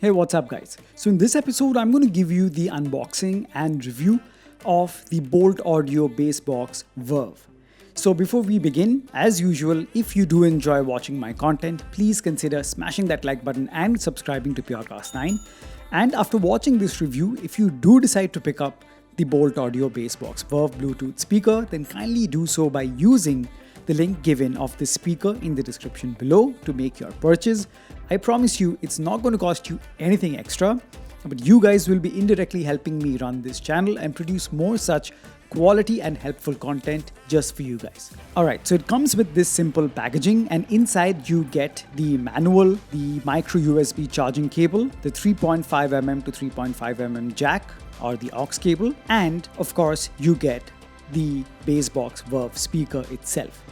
Hey, what's up guys? So in this episode, I'm going to give you the unboxing and review of the Boult Audio BassBox Verve. So before we begin, as usual, if you do enjoy watching my content, please consider smashing that like button and subscribing to Purcast 9. And after watching this review, if you do decide to pick up the Boult Audio BassBox Verve Bluetooth speaker, then kindly do so by using the link given of the speaker in the description below to make your purchase. I promise you it's not going to cost you anything extra, but you guys will be indirectly helping me run this channel and produce more such quality and helpful content just for you guys. Alright, so it comes with this simple packaging, and inside you get the manual, the micro USB charging cable, the 3.5mm to 3.5mm jack or the aux cable, and of course you get the BassBox Verve speaker itself.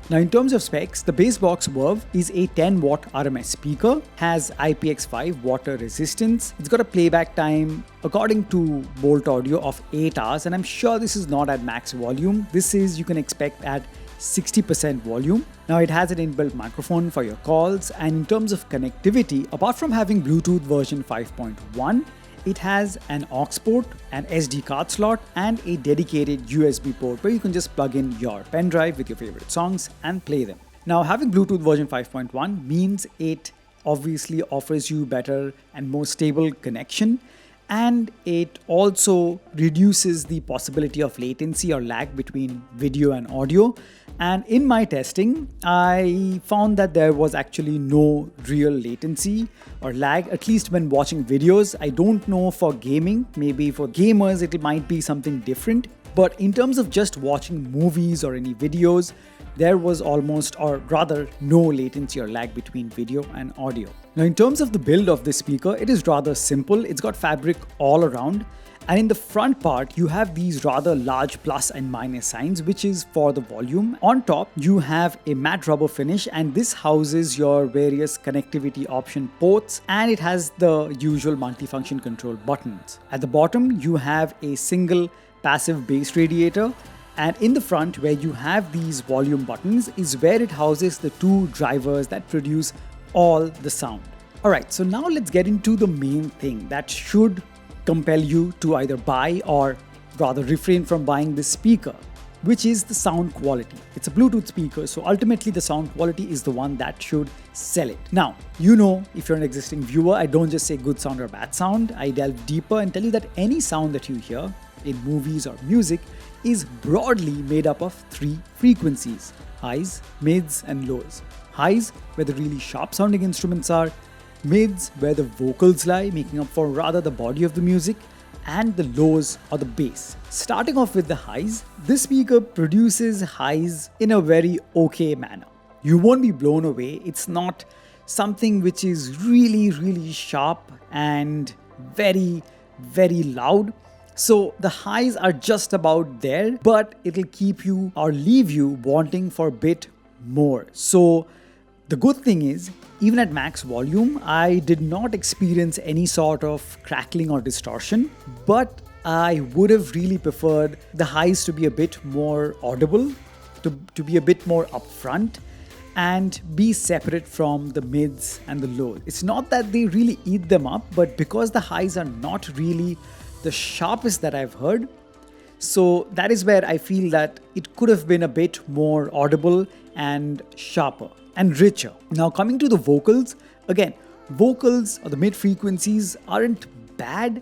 Now in terms of specs, the BassBox Verve is a 10 watt RMS speaker, has IPX5 water resistance, it's got a playback time according to Boult Audio of 8 hours, and I'm sure this is not at max volume. This is, you can expect, at 60% volume. Now it has an inbuilt microphone for your calls, and in terms of connectivity, apart from having Bluetooth version 5.1, it has an aux port, an SD card slot, and a dedicated USB port where you can just plug in your pen drive with your favorite songs and play them. Now, having Bluetooth version 5.1 means it obviously offers you better and more stable connection, and it also reduces the possibility of latency or lag between video and audio. And in my testing, I found that there was actually no real latency or lag, at least when watching videos. I don't know for gaming, maybe for gamers it might be something different, but in terms of just watching movies or any videos, there was almost, or rather no latency or lag between video and audio. Now in terms of the build of this speaker, it is rather simple. It's got fabric all around, and in the front part you have these rather large plus and minus signs, which is for the volume. On top you have a matte rubber finish, and this houses your various connectivity option ports, and it has the usual multifunction control buttons. At the bottom you have a single passive bass radiator, and in the front where you have these volume buttons is where it houses the two drivers that produce all the sound. Alright, so now let's get into the main thing that should compel you to either buy or rather refrain from buying this speaker, which is the sound quality. It's a Bluetooth speaker, so ultimately the sound quality is the one that should sell it. Now, you know, if you're an existing viewer, I don't just say good sound or bad sound. I delve deeper and tell you that any sound that you hear in movies or music is broadly made up of 3 frequencies: highs, mids, and lows. Highs, where the really sharp sounding instruments are; mids, where the vocals lie, making up for rather the body of the music; and the lows or the bass. Starting off with the highs, this speaker produces highs in a very okay manner. You won't be blown away. It's not something which is really sharp and very loud. So the highs are just about there, but it'll keep you or leave you wanting for a bit more. So the good thing is, even at max volume, I did not experience any sort of crackling or distortion, but I would have really preferred the highs to be a bit more audible, to be a bit more upfront, and be separate from the mids and the lows. It's not that they really eat them up, but because the highs are not really the sharpest that I've heard, so that is where I feel that it could have been a bit more audible and sharper and richer. Now coming to the vocals, again, vocals or the mid frequencies aren't bad,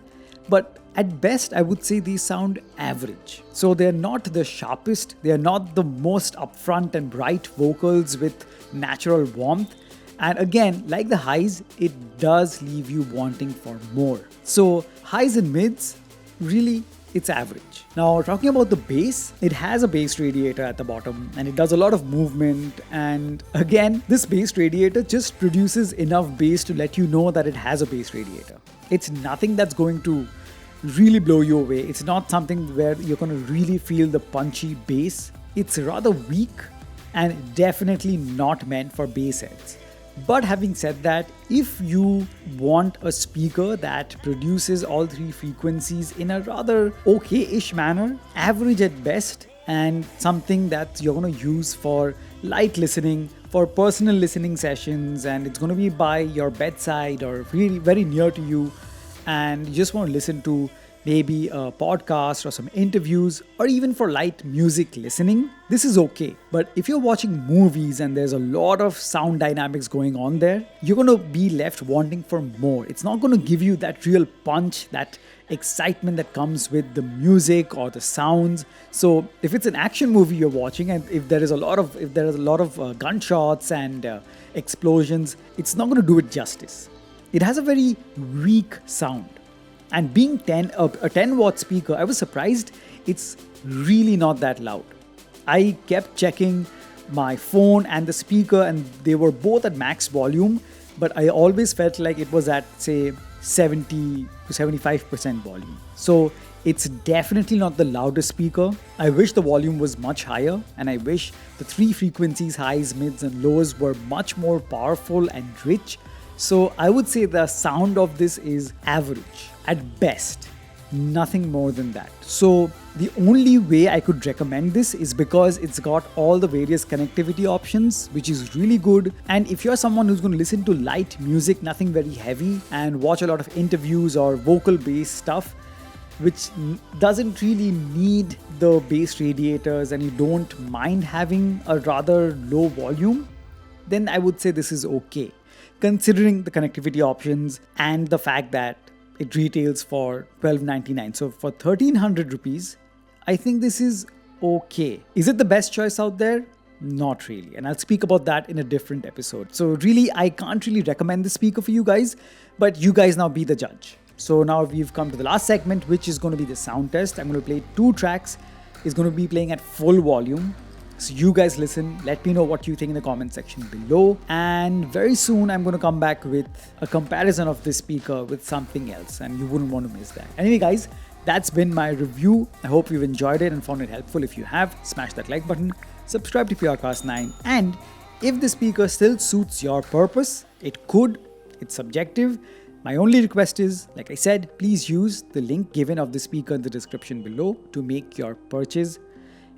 but at best I would say they sound average. So they're not the sharpest, they're not the most upfront and bright vocals with natural warmth. And again, like the highs, it does leave you wanting for more. So highs and mids, really, it's average. Now talking about the bass, it has a bass radiator at the bottom and it does a lot of movement, and again, this bass radiator just produces enough bass to let you know that it has a bass radiator. It's nothing that's going to really blow you away. It's not something where you're going to really feel the punchy bass. It's rather weak and definitely not meant for bass heads. But having said that, if you want a speaker that produces all 3 frequencies in a rather okay-ish manner, average at best, and something that you're going to use for light listening, for personal listening sessions, and it's going to be by your bedside or really very near to you, and you just want to listen to maybe a podcast or some interviews, or even for light music listening, this is okay. But if you're watching movies and there's a lot of sound dynamics going on there, you're going to be left wanting for more. It's not going to give you that real punch, that excitement that comes with the music or the sounds. So if it's an action movie you're watching, and if there is a lot of gunshots and explosions, it's not going to do it justice. It has a very weak sound. And being a 10 watt speaker, I was surprised it's really not that loud. I kept checking my phone and the speaker, and they were both at max volume, but I always felt like it was at, say, 70 to 75% volume. So it's definitely not the loudest speaker. I wish the volume was much higher, and I wish the three frequencies, highs, mids, and lows, were much more powerful and rich. So I would say the sound of this is average at best, nothing more than that. So the only way I could recommend this is because it's got all the various connectivity options, which is really good. And if you're someone who's going to listen to light music, nothing very heavy, and watch a lot of interviews or vocal based stuff, which doesn't really need the bass radiators, and you don't mind having a rather low volume, then I would say this is okay, considering the connectivity options and the fact that it retails for $12.99. So for 1,300 rupees, I think this is okay. Is it the best choice out there? Not really. And I'll speak about that in a different episode. So really, I can't really recommend this speaker for you guys, but you guys now be the judge. So now we've come to the last segment, which is going to be the sound test. I'm going to play 2 tracks. It's going to be playing at full volume. So you guys listen, let me know what you think in the comment section below. And very soon I'm going to come back with a comparison of this speaker with something else, and you wouldn't want to miss that. Anyway guys, that's been my review. I hope you've enjoyed it and found it helpful. If you have, smash that like button, subscribe to PRcast 9, and if the speaker still suits your purpose, it could, it's subjective. My only request is, like I said, please use the link given of the speaker in the description below to make your purchase.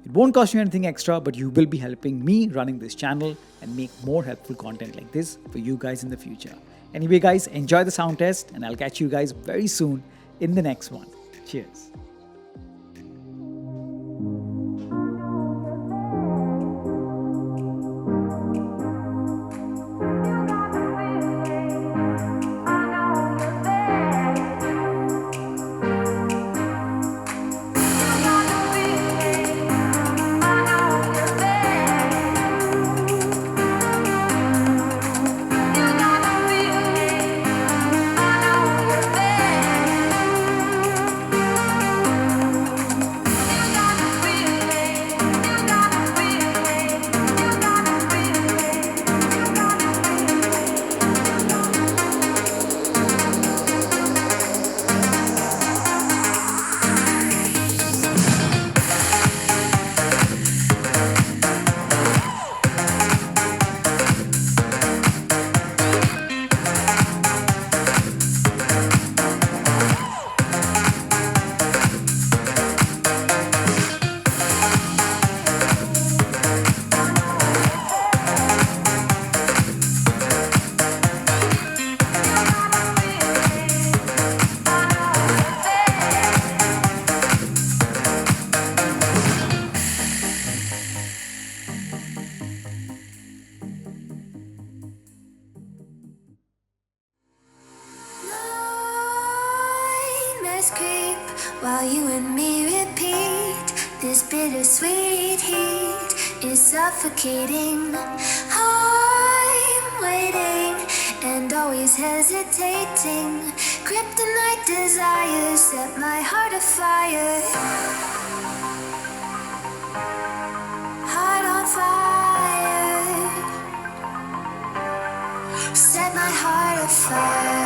It won't cost you anything extra, but you will be helping me running this channel and make more helpful content like this for you guys in the future. Anyway guys, enjoy the sound test, and I'll catch you guys very soon in the next one. Cheers. Creep while you and me repeat. This bittersweet heat is suffocating. I'm waiting and always hesitating. Kryptonite desires set my heart afire. Heart on fire. Set my heart afire.